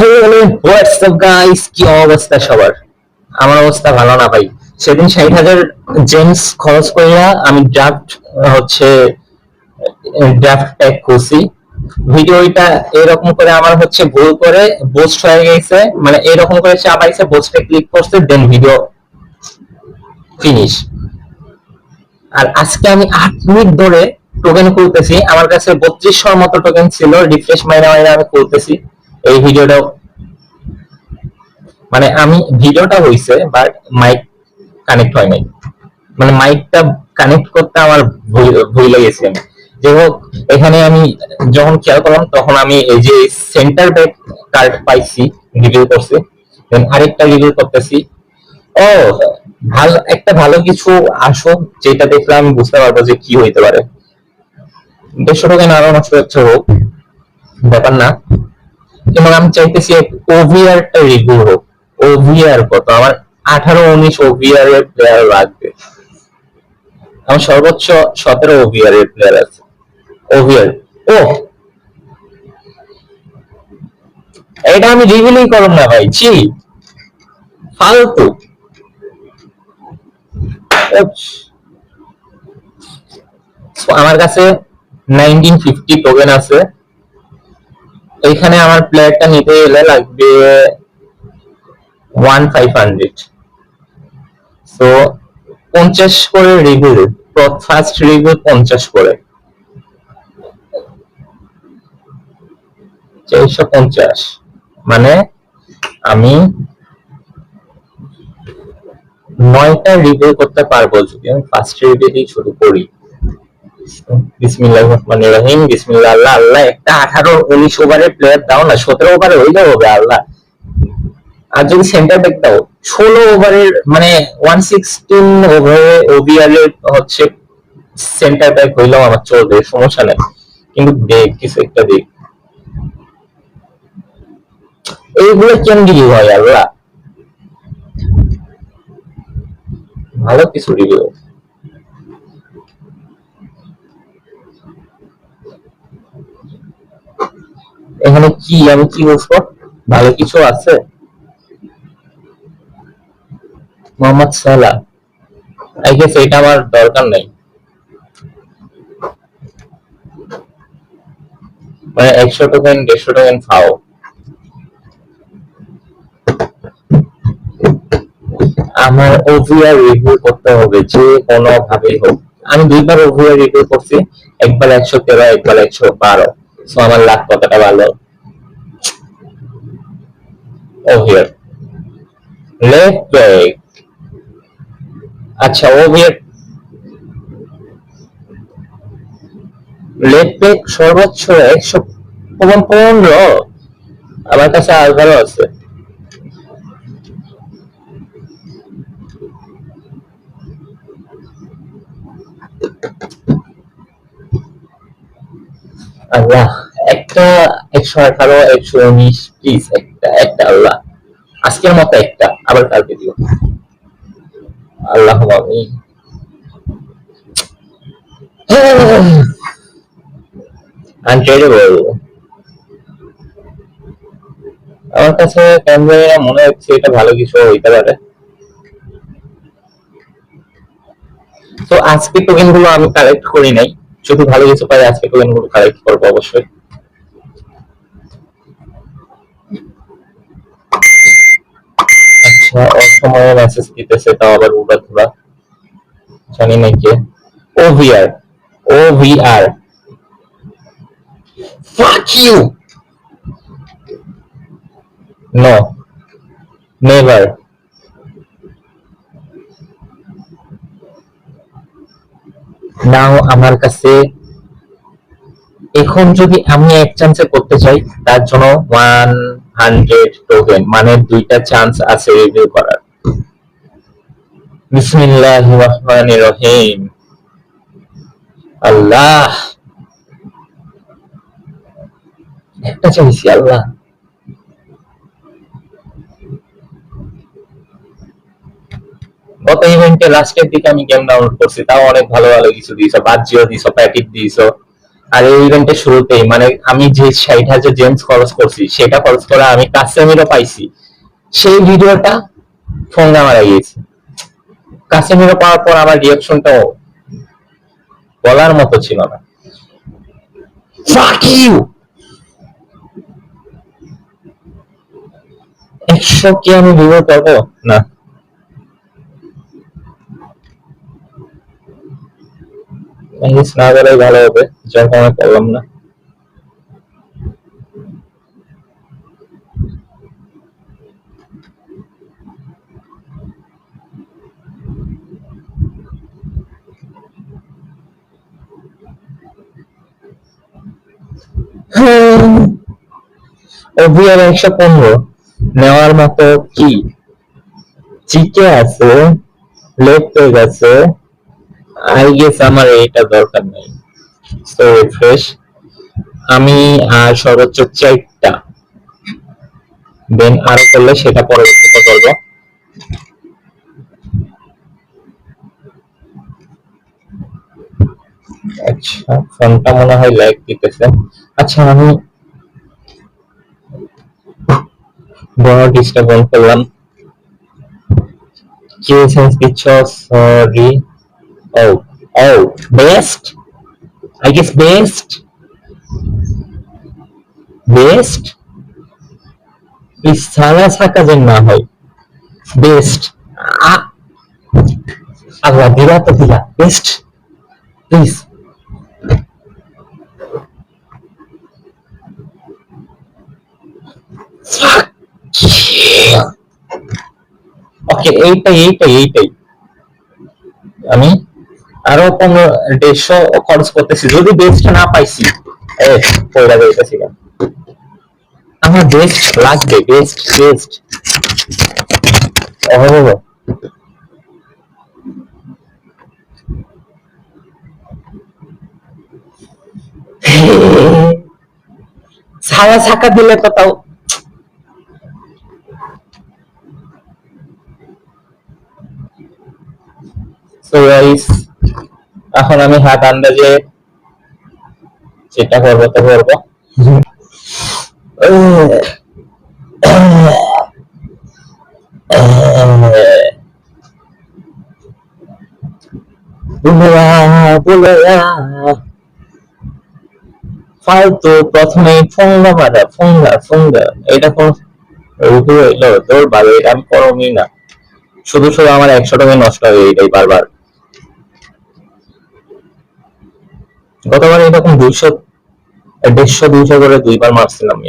Hello WhatsApp guys, কি অবস্থা সবার? আমার অবস্থা ভালো না ভাই। সেদিন 60,000 জেমস খরচ কইরা আমি হচ্ছে ড্রাফট প্যাক করছি। ভিডিওটা এরকম করে আমার হচ্ছে ভুল করে পোস্ট হয়ে গেছে, মানে এরকম করে চাপাইছে, পোস্টে ক্লিক করছে, দেন ভিডিও ফিনিশ। আর আজকে আমি 8 মিনিট ধরে টোকেন খুলতেছি, আমার কাছে 3200 মতো টোকেন ছিল, রিফ্রেশ মাইরা মাইরা আমি খুলতেছি এই ভিডিওটা। মানে আমি ভিডিওটা হইছে বাট মাইক কানেক্ট হয় নাই, মানে মাইকটা কানেক্ট করতে আমার ভুলে গেছি আমি। যাই হোক, এখানে আমি যখন খেয়াল করলাম তখন আমি এই যে সেন্টার ব্যাক কার্ড পাইছি, রিভিউ করছি, দেন আরেকটা রিভিউ করতেছি। ও, ভালো একটা ভালো কিছু আসুক, যেটা দেখলে আমি বুঝতে পারবো যে কি হইতে পারে। 150 টাকা আরো নষ্ট হচ্ছে, হোক, ব্যাপার না। এবং আমি চাইতেছি ওভিআরটা রিভিউ হোক। ওভিআর কত আমার? 18-19 ওভিআর এর প্লেয়ার লাগবে। আমার সর্বোচ্চ 17 ওভিআর এর প্লেয়ার আছে। ওভিআর, ও, এটা আমি রিভিউই করব না ভাই, ছি, ফালতু। আমার কাছে 1950 টোকেন আছে। এখানে আমার প্লেয়ারটা নিতে গেলে লাগবে 1500। সো 50 করে রিভিউ, ফার্স্ট রিভিউ 50 করে, 450। মানে আমি 9টা রিভিউ করতে পারবো যদি আমি ফার্স্ট রিভিউ দিয়ে শুরু করি। বিসমিল্লাহির রহমানির রহিম, বিসমিল্লাহ, আল্লাহ আল্লাহ। একটা 18-19 ওভারের প্লেয়ার দাও না, 17 ওভারে হইলেও হবে আল্লাহ। আর যদি সেন্টার ব্যাক দাও 16 ওভারের, মানে 116 ওভারে ওভিআর এর হচ্ছে সেন্টার ব্যাক হইলেও আমার চলবে, সমস্যা নাই। কিন্তু দেখ কিছু একটা দেখ, এইগুলো কেন দিলি ভাই আল্লাহ? ভালো কিছু রিভিউ। এখানে কি আমি কি বলবো? ভালো কিছু আছে? মোহাম্মদ সালাহ, আই গেস এটা আমার দরকার নাই। মানে 100 টোকেন 150 টোকেন খাও। আমার ওভিআর রিভিউ করতে হবে যে কোনো ভাবে হোক। আমি 2বার ওভিআর রিভিউ করছি, একবার 113, একবার 112। সো আমার লাখ কতটা ভালো। ওভিআর লেফট ব্যাক, আচ্ছা ওভিআর লেফট ব্যাক সর্বোচ্চ 115। আমার কাছে আলভারও আছে। আল্লাহ, একটা 118, 119, প্লিজ একটা একটা আল্লাহ, আজকের মতো একটা, আবার কালকে দিও আল্লাহ। আমি আনট্রেডেবল। আমার কাছে ক্যামেরা মনে হচ্ছে এটা ভালো কিছু হইতে পারে। তো আজকে টোকেন গুলো আমি কালেক্ট করি নাই, যদি ভালো কিছু পাই আজকে টোকেন গুলো কালেক্ট করবো অবশ্যই। আচ্ছা, অসময়ে মেসেজ দিতেছে, তাও আবার উড়া ধুরা, জানি না কে। ওভিআর, ওভিআর, fuck you, no, never। নাও আমার কাছে এখন যদি আমি এক চান্সে করতে চাই, তার জন্য 100 টোকেন, মানে 2টা চান্স আছে রিভিউ করার। বিসমিল্লাহির রহমানির রহিম, আল্লাহ, একটা চাইছি আল্লাহ। গত ইভেন্টে লাস্টের দিকে আমি গেম ডাউনলোড করছি, তাও অনেক ভালো ভালো কিছু দিয়েছো, বাজিও দিয়েছো, প্যাকেট দিয়েছো, আর এই ইভেন্টের শুরুতেই মানে আমি যে 60,000 জেমস খরচ করছি সেটা খরচ করা আমি কাস্টমিরও পাইছি, সেই ভিডিওটা ফোন মারা গিয়েছে। কাস্টমিরও পাওয়ার পর আমার রিয়াকশনটাও বলার মতো ছিল না। Fuck you! 100 কি আমি ভিডিও করবো না? না গেলেই ভালো হবে, যখন আমি করলাম না। OVR 115 নেওয়ার মতো কি জিকে আছে, লেফট পেজ আছে, আই গেস আমার এটা দরকার নাই। সো রিফ্রেশ, আমি আর সর্বোচ্চ 4টা দেন আরো করলে সেটা পরবর্তীতে করবো। আচ্ছা ফোনটা মনে হয় ল্যাগ দিতেছে। আচ্ছা আমি বড় ডিস্টার্ব অন করলাম। কি সেন্স দিচ্ছ? সরি। ও ও best, I guess best best please সারা সাকা যেন না হয়। বেস্ট আল্লাহ দিলা তো দিলা, বেস্ট প্লিজ। ওকে এইটাই আমি আরো 150 খরচ করতেছি যদি বেস্ট না পাইছি। পয়লা যাইতেছি আমার বেস্ট লাগবে, বেস্ট বেস্ট। ও ছায়া ছাকা দিলে তো তাও। সো গাইস এখন আমি হাত আন্দাজে যেটা করবো তো করবো। ফালতু প্রথমে ফোঙ্গা মারা ফোঙ্গা এটা কোন রুটু এলো তোর ভালো, এটা আমি করমই না। শুধু শুধু আমার 100 টাকা নষ্ট হয়ে এটাই বারবার। গতবার এরকম 200 150 200 করে 2বার মারছিলাম।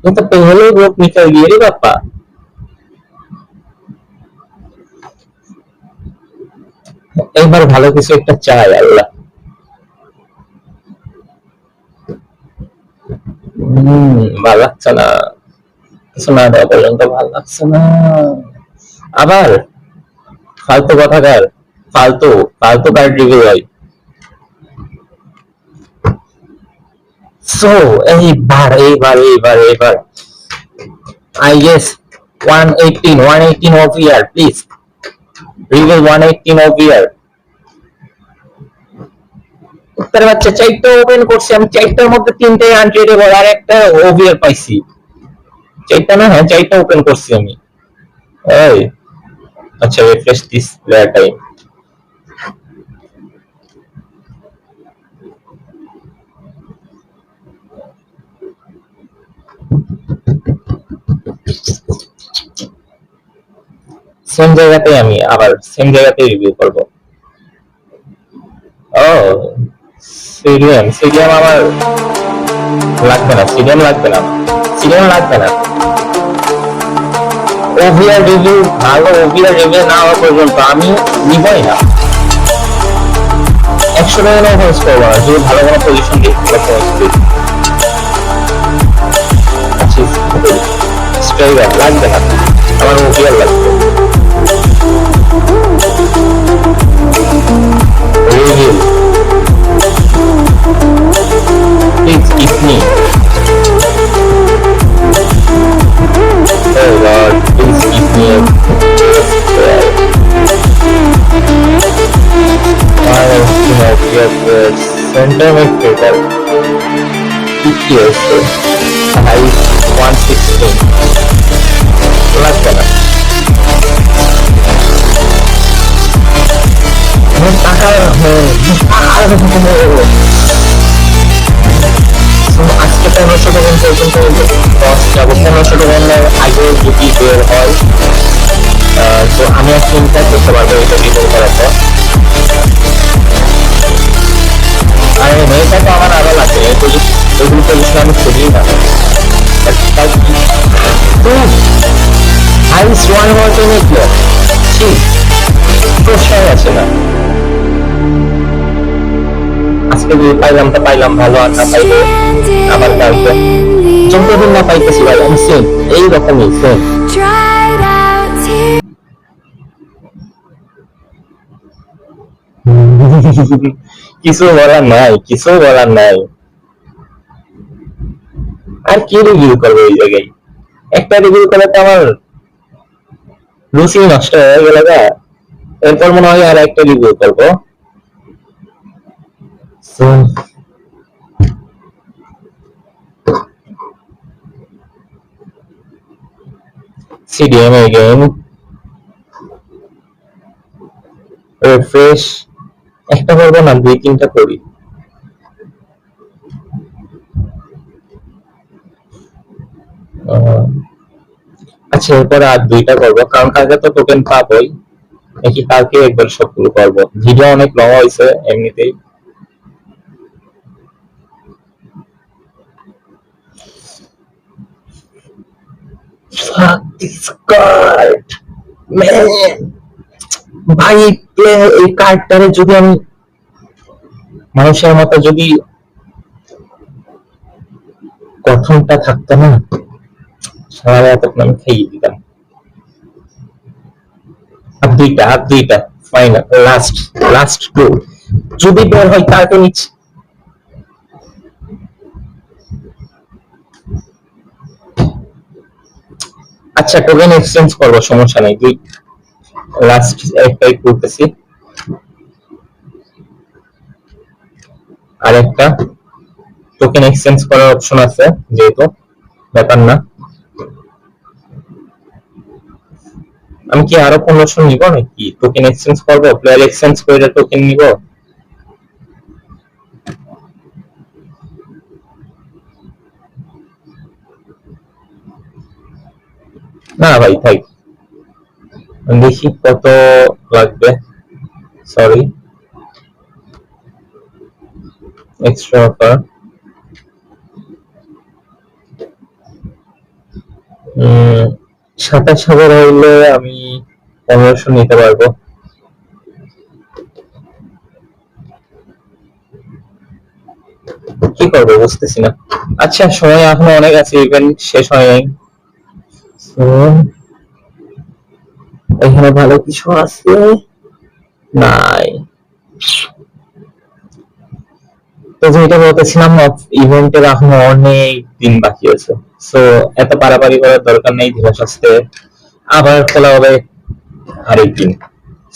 ये तो पहले ग्रुप निकल गए रे बापा। একবার ভালো কিছু একটা চাই আল্লাহ। ভালো লাগছে না, কিছু না দেওয়া পর্যন্ত ভালো লাগছে না। আবার ফালতু কথাকার, ফালতু ফালতু কার্ড রিভিউ হয়। সো এইবার I guess 118 OVR please reveal 118 OVR। উত্তর বাচ্চা 4টা ওপেন করছি আমি, 4টার মধ্যে 3টে আনট্রেডেবল আর একটা OVR পাইছি। 4টা না, হ্যাঁ 4টা ওপেন করছি আমি। এই আচ্ছা refresh this player time. Same জায়গাতে আমি আবার সেম জায়গাতে রিভিউ করব। ও সিরিয়াম আমার লাগবে না, সিরিয়াম লাগবে না। ওভিআর রিভিউ ভালো, ওভিআর রিভিউ না হওয়া পর্যন্ত আমি নিবই না। 100 টাকা না খরচ করবো না যদি ভালো কোনো পজিশন দিয়ে স্ট্রাইকার লাগবে না, আমার ওভিআর লাগবে। Review please keep me centre midfielder কি হয়েছে, হাইট 116 লাগবে না। টাকা আজকে 1500 টাকা পর্যন্ত দশ যাবো, 1500 টাকার আগে যদি বের হয় তো আমি একটা চিন্তা করতে পারবো এটা রিভিউ করার পর। আর মেয়েটা তো আমার আরো লাগে, এগুলো পজিশন আমি খুঁজি না। হাইস ওয়ান ওয়ার্ডে নিয়ে ঠিক প্রশ্নই আছে না। আজকে যদি পাইলাম তো পাইলাম, ভালো আর না পাইলে আবার কালকে যতদিন না পাইতেছি ভাই আমি সেম এইরকমই সেম। কিছু বলার নাই, কিছু বলার নাই। আর কি রিভিউ করবো এই জায়গায়, একটা রিভিউ করে তো আমার রুচি নষ্ট হয়ে গেল গা। এরপর মনে হয় আর একটা রিভিউ করবো। CDM again, refresh, একটা করবো না দুই তিনটা করি। আচ্ছা এরপরে আর দুইটা করবো, কারণ কালকে তো টোকেন পাবোই, নাকি কালকে একবার সবগুলো করবো। ভিডিও অনেক লং হয়েছে এমনিতেই। Fuck this card, man. ভাই এই কার্ডটারে যদি আমি মানুষের মতো যদি গঠনটা থাকতো না, সারা এতক্ষণ আমি খেয়ে দিতাম। আর দুইটা ফাইনাল লাস্ট টু যদি বের হয় তাকে নিচ্ছি। আচ্ছা টোকেন এক্সচেঞ্জ করবো, সমস্যা নাই। দুই লাস্ট একটাই করতেছি, আর একটা টোকেন এক্সচেঞ্জ করার অপশন আছে যেহেতু, ব্যাপার না। আমি কি আরো 1500 নিব নাকি টোকেন এক্সচেঞ্জ করবো? প্লেয়ার এক্সচেঞ্জ করে টোকেন নিব? না ভাই থাক, দেখি কত লাগবে। সরি, এক্সট্রা অফার 27,000 হইলে আমি 1500 নিতে পারবো। কি করবো বুঝতেছি না। আচ্ছা সময় এখনো অনেক আছে, ইভেন্ট শেষ হয় নাই। এখানে ভালো কিছু আছে নাই, তো যেটা বলতেছিলাম ইভেন্টের এখনো অনেক দিন বাকি আছে, সো এত পারাপারি করার দরকার নেই, ধীরে সুস্থে আবার খোলা হবে আরেকদিন।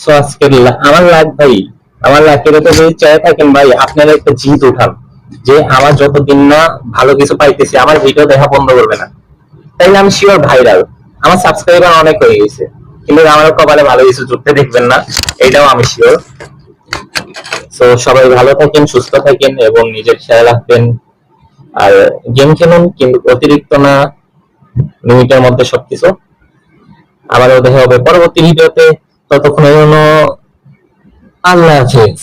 সো আজকে আমার লাগ ভাই, আমার লাকের তো যদি চাই থাকেন ভাই আপনারা একটা জিত উঠান যে আমার যতদিন না ভালো কিছু পাইতেছি আমার ভিডিও দেখা বন্ধ করবে না, তাইলে আমি শিওর ভাইরাল। আমার সাবস্ক্রাইবার অনেক হয়ে গেছে, কিন্তু আমার কপালে ভালো কিছু জুটতে দেখবেন না, এটাও আমি শিওর। তো সবাই ভালো থাকেন, সুস্থ থাকেন এবং নিজের খেয়াল রাখবেন। আর গেম খেলুন কিন্তু অতিরিক্ত না, লিমিটের মধ্যে সবকিছু। আবারও দেখা হবে পরবর্তী ভিডিওতে, ততক্ষণের জন্য আল্লাহ হাফেজ।